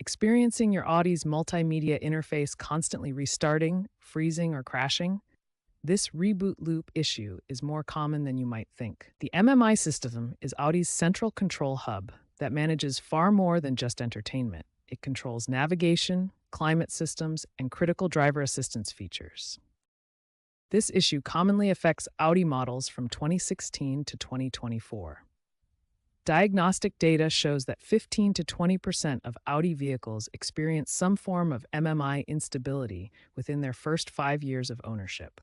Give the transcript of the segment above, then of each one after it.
Experiencing your Audi's multimedia interface constantly restarting, freezing, or crashing? This reboot loop issue is more common than you might think. The MMI system is Audi's central control hub that manages far more than just entertainment. It controls navigation, climate systems, and critical driver assistance features. This issue commonly affects Audi models from 2016 to 2024. Diagnostic data shows that 15 to 20% of Audi vehicles experience some form of MMI instability within their first 5 years of ownership.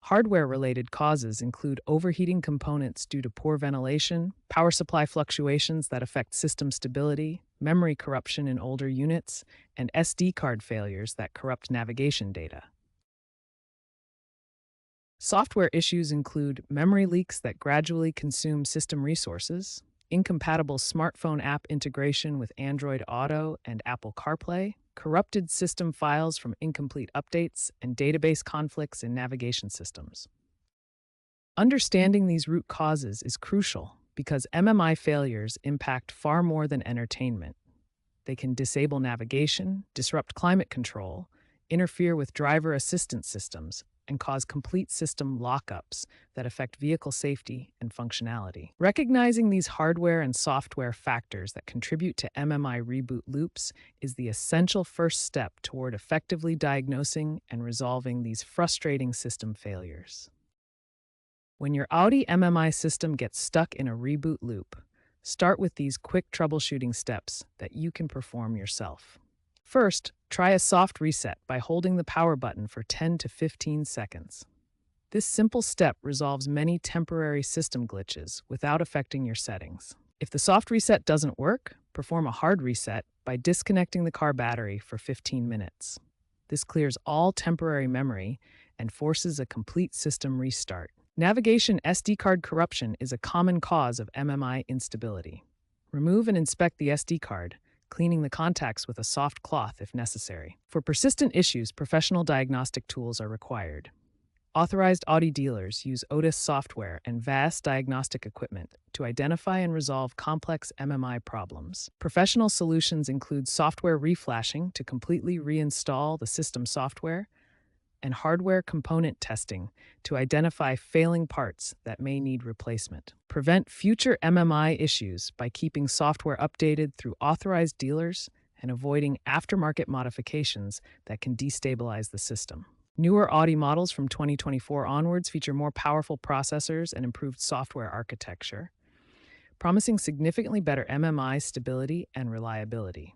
Hardware-related causes include overheating components due to poor ventilation, power supply fluctuations that affect system stability, memory corruption in older units, and SD card failures that corrupt navigation data. Software issues include memory leaks that gradually consume system resources, incompatible smartphone app integration with Android Auto and Apple CarPlay, corrupted system files from incomplete updates, and database conflicts in navigation systems. Understanding these root causes is crucial because MMI failures impact far more than entertainment. They can disable navigation, disrupt climate control, interfere with driver assistance systems, and cause complete system lockups that affect vehicle safety and functionality. Recognizing these hardware and software factors that contribute to MMI reboot loops is the essential first step toward effectively diagnosing and resolving these frustrating system failures. When your Audi MMI system gets stuck in a reboot loop, start with these quick troubleshooting steps that you can perform yourself. First, try a soft reset by holding the power button for 10 to 15 seconds. This simple step resolves many temporary system glitches without affecting your settings. If the soft reset doesn't work, perform a hard reset by disconnecting the car battery for 15 minutes. This clears all temporary memory and forces a complete system restart. Navigation SD card corruption is a common cause of MMI instability. Remove and inspect the SD card, cleaning the contacts with a soft cloth if necessary. For persistent issues, professional diagnostic tools are required. Authorized Audi dealers use Otis software and vast diagnostic equipment to identify and resolve complex MMI problems. Professional solutions include software reflashing to completely reinstall the system software, and hardware component testing to identify failing parts that may need replacement. Prevent future MMI issues by keeping software updated through authorized dealers and avoiding aftermarket modifications that can destabilize the system. Newer Audi models from 2024 onwards feature more powerful processors and improved software architecture, promising significantly better MMI stability and reliability.